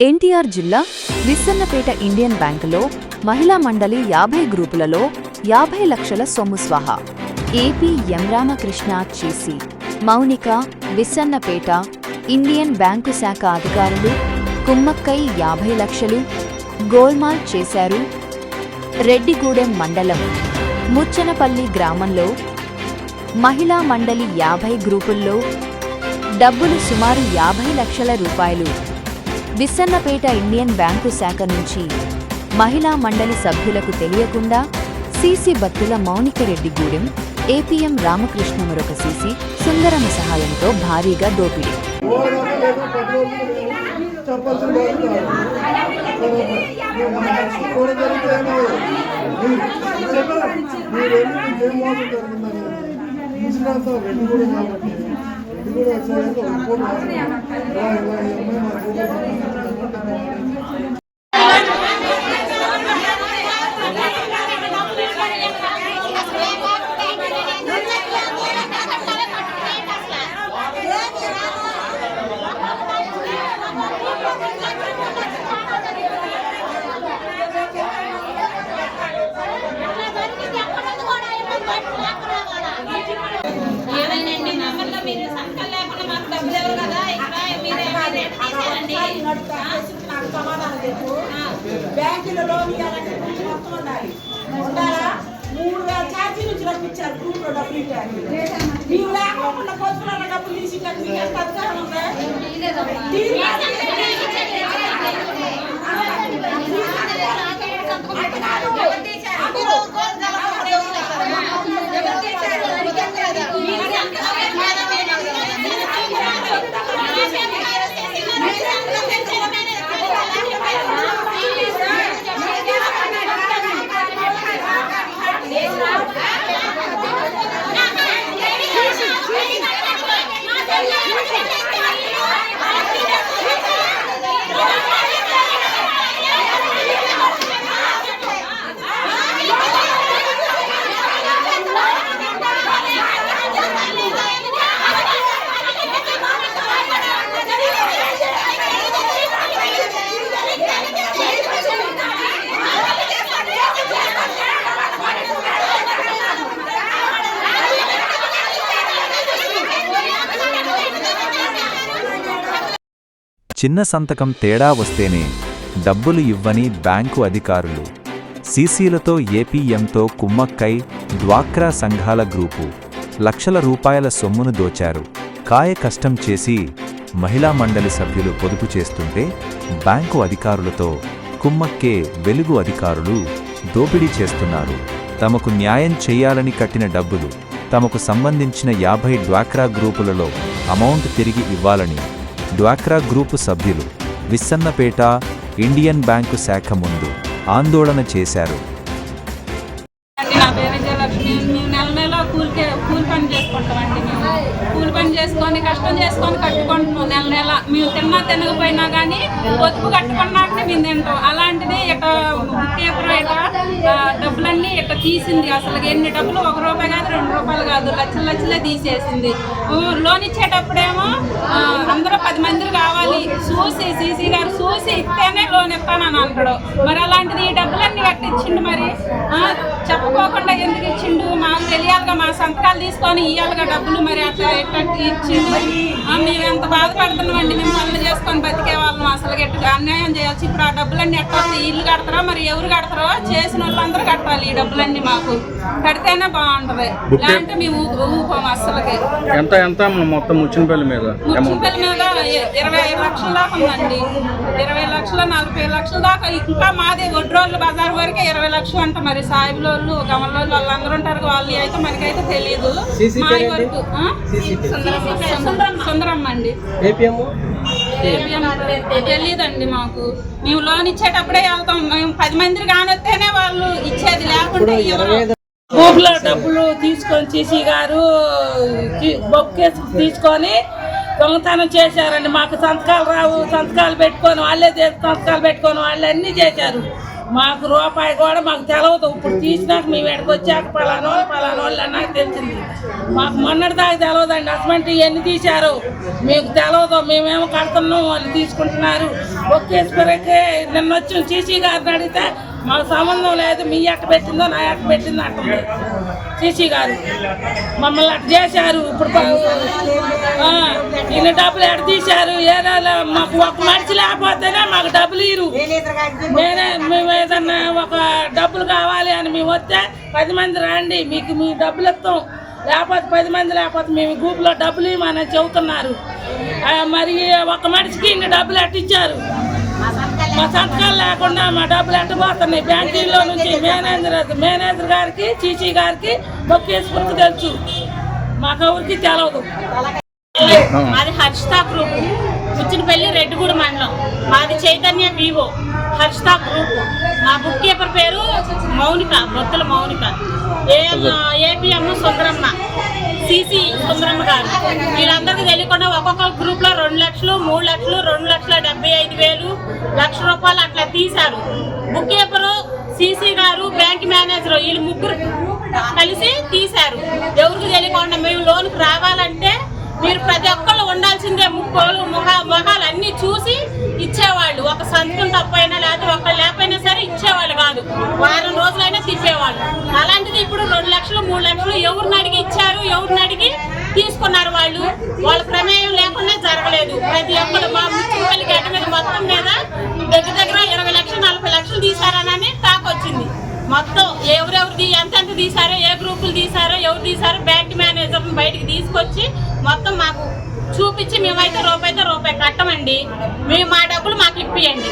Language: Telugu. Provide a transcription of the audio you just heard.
ఎన్టీఆర్ జిల్లా విస్సన్నపేట ఇండియన్ బ్యాంకులో మహిళా మండలి 50 గ్రూపులలో 50 లక్షల సొమ్ము స్వాహా. ఏపీ ఎం రామకృష్ణ చేసి మౌనిక విస్సన్నపేట ఇండియన్ బ్యాంకు శాఖ అధికారులు కుమ్మక్కై 50 లక్షలు గోల్మాల్ చేశారు. రెడ్డిగూడెం మండలం ముచ్చనపల్లి గ్రామంలో మహిళా మండలి 50 గ్రూపుల్లో డబ్బులు సుమారు 50 లక్షల రూపాయలు విస్సన్నపేట ఇండియన్ బ్యాంకు శాఖ నుంచి మహిళా మండలి సభ్యులకు తెలియకుండా సీసీ బత్తుల మౌనిక రెడ్డిగూడెం ఏపీఎం రామకృష్ణ మరొక సీసీ సుందరమ సహాయంతో భారీగా దోపిడీ. బ్యాంకులో లోన్ మొత్తం ఉండాలి ఉండాలా 3,000 ఛార్జీలు నుంచి రప్పించారు గ్రూప్లో డబ్బులు ఇవ్వాలి. నీవు లేకుండా పొద్దున డబ్బులు తీసి ఎంత అధికారం ఉందా? చిన్న సంతకం తేడా వస్తేనే డబ్బులు ఇవ్వని బ్యాంకు అధికారులు. సీసీలతో ఏపీఎంతో కుమ్మక్కై డ్వాక్రా సంఘాల గ్రూపు లక్షల రూపాయల సొమ్మును దోచారు. కాయ కష్టం చేసి మహిళా మండలి సభ్యులు పొదుపు చేస్తుంటే బ్యాంకు అధికారులతో కుమ్మక్కే వెలుగు అధికారులు దోపిడీ చేస్తున్నారు. తమకు న్యాయం చెయ్యాలని కట్టిన డబ్బులు తమకు సంబంధించిన 50 డ్వాక్రా గ్రూపులలో అమౌంట్ తిరిగి ఇవ్వాలని డ్వాక్రా గ్రూపు సభ్యులు విస్సన్నపేట ఇండియన్ బ్యాంకు శాఖ ముందు ఆందోళన చేశారు. కూలి పని చేసుకుంటామండి. మేము కూలి పని చేసుకొని కష్టం చేసుకొని కట్టుకుంటున్నాం. నెల మేము తినకపోయినా కానీ పొదుపు కట్టుకున్నాకనే మేము తింటాం. అలాంటిది ఇక పేపర్ ఇక డబ్బులన్నీ ఇక తీసింది. అసలు ఎన్ని డబ్బులు 1 రూపాయి కాదు 2 రూపాయలు కాదు లక్షలే తీసేసింది. లోన్ ఇచ్చేటప్పుడేమో అందరూ 10 మంది కావాలి చూసి సీసీ గారు చూసి ఇస్తేనే లోన్ ఇస్తానని అంటాడు. మరి అలాంటిది ఈ డబ్బులన్నీ కట్టించిండు. మరి చెప్పుకోకుండా ఎందుకు ఇచ్చిండు? మాకు తెలియాలిగా, మా సంతకాలు తీసుకొని ఇవ్వాలిగా డబ్బులు. మరి అట్లా ఎట్లా ఇచ్చిండు? మేము ఎంత బాధపడుతున్నామండి. మేము పనులు చేసుకొని బతికే వాళ్ళం. అసలు ఎట్లా అన్యాయం చేయొచ్చు. ఇప్పుడు ఆ డబ్బులన్నీ ఎట్లా ఇల్లు కడతారో మరి ఎవరు కడతారో చేసిన వాళ్ళందరూ కట్టాలి. ఈ డబ్బులన్నీ మాకు కడితేనే బాగుంటది. లేదంటే మేము ఊపోము అసలుకి. ఎంత మొత్తం ముచ్చినపల్లి మీద 20 లక్షల దాకా ఉందండి. 20 లక్షలు 40 లక్షల దాకా. ఇంకా మాది ఒడ్రోళ్ళు బజార్ వరకే 20 లక్షలు అంట. మరి సాయిబులోళ్ళు గమలోళ్ళు వాళ్ళందరూ ఉంటారు. వాళ్ళు అయితే మనకైతే తెలియదు. మా వరకు సుందరమ్మ అండి. తెలియదండి మాకు. మేము లోన్ ఇచ్చేటప్పుడే వెళ్తాం. మేము 10 మంది కానొస్తేనే వాళ్ళు ఇచ్చేది, లేకుంటే ఊర్లో డబ్బులు తీసుకొని సీసీ గారు బొక్కేసి తీసుకొని దొంగతనం చేశారండి. మాకు సంతకాలు రావు. సంతకాలు పెట్టుకొని వాళ్ళే సంతకాలు పెట్టుకొని వాళ్ళు అన్నీ చేశారు. మాకు రూపాయి కూడా మాకు తెలవదు. ఇప్పుడు తీసినాక మేము ఎక్కడికి వచ్చాక పలానోళ్ళు అన్నాక తెలిసింది. మాకు మొన్నటి దాకా తెలవదండి. అసమంటే ఎన్ని తీశారు మీకు తెలవదు. మేమేమో కడుతున్నాం, వాళ్ళు తీసుకుంటున్నారు. ఒకేసరికి నిన్న వచ్చి సీసీ గారిని అడిగితే మాకు సంబంధం లేదు, మీ ఎట్ట పెట్టిందో నా ఎట్ట పెట్టిందో అంటుంది సీసీ గారు. మమ్మల్ని అట్ట చేశారు. ఇప్పుడు ఇన్ని డబ్బులు ఎట్ట తీశారు? ఏదో మాకు ఒక మనిషి లేకపోతేనే మాకు డబ్బులు ఇరు. మేము ఏదన్నా ఒక డబ్బులు కావాలి అని మేము వస్తే 10 మంది రండి మీకు మీ డబ్బులు ఇస్తాం, లేకపోతే 10 మంది లేకపోతే మేము గ్రూప్లో డబ్బులు ఇవ్వమని చెబుతున్నారు. మరి ఒక మనిషికి ఇన్ని డబ్బులు ఎట్టిచ్చారు? మా సంతకాలు లేకుండా మా డబ్బులు ఎట్టబోతున్నాయి. బ్యాంకుల్లో నుంచి మేనేజర్ గారికి సీసీ గారికి మొక్కేశ్వరికి తెలుసు, మాకెవరికి తెలవదు. మాది హర్షిత గ్రూప్, ముచ్చినపల్లి రెడ్డిగూడ మండలం. మాది చైతన్య వివో హర్షిత గ్రూప్. మా బుక్ కీపర్ పేరు మౌనిక, బొత్తుల మౌనిక. ఏపీఎం సుందరమ్మ, సిసి సుందరమ్మ గారు. వీళ్ళందరికీ తెలియకుండా ఒక్కొక్క గ్రూప్ లో 2 లక్షలు, 3 లక్షలు, 2,75,000, ₹1,00,000 అట్లా తీశారు. బుక్ కీపరు, సిసి గారు, బ్యాంక్ మేనేజర్ వీళ్ళు ముగ్గురు కలిసి తీశారు. ఎవరికి తెలియకుండా మేము లోన్కి రావాలంటే మీరు ప్రతి ఒక్కళ్ళు ఉండాల్సిందే. మొహాలు అన్ని చూసి ఇచ్చేవాళ్ళు. ఒక సంతకం తప్పైనా లేకపోతే ఒక్కళ్ళు లేకపోయినా సరే ఇచ్చేవాళ్ళు కాదు. వారం రోజులైనా తీసేవాళ్ళు. అలాంటిది ఇప్పుడు 2 లక్షలు, 3 లక్షలు ఎవరిని అడిగి ఇచ్చారు, ఎవరిని అడిగి తీసుకున్నారు. వాళ్ళ ప్రమేయం లేకుండా జరగలేదు. ప్రతి ఒక్కరు మా ముచ్చిపల్లి గడ్డ మీద మొత్తం మీద దగ్గర 20 లక్షలు, 40 లక్షలు తీశారని టాక్ వచ్చింది. మొత్తం ఎవరెవరిది ఎంతెంత తీశారో, ఏ గ్రూపులు తీశారో, ఎవరు తీశారో బ్యాంక్ మేనేజర్ని బయటికి తీసుకొచ్చి మొత్తం మాకు చూపించి మేమైతే రూపాయి కట్టమండి, మేము మా డబ్బులు మాకు ఇప్పియండి.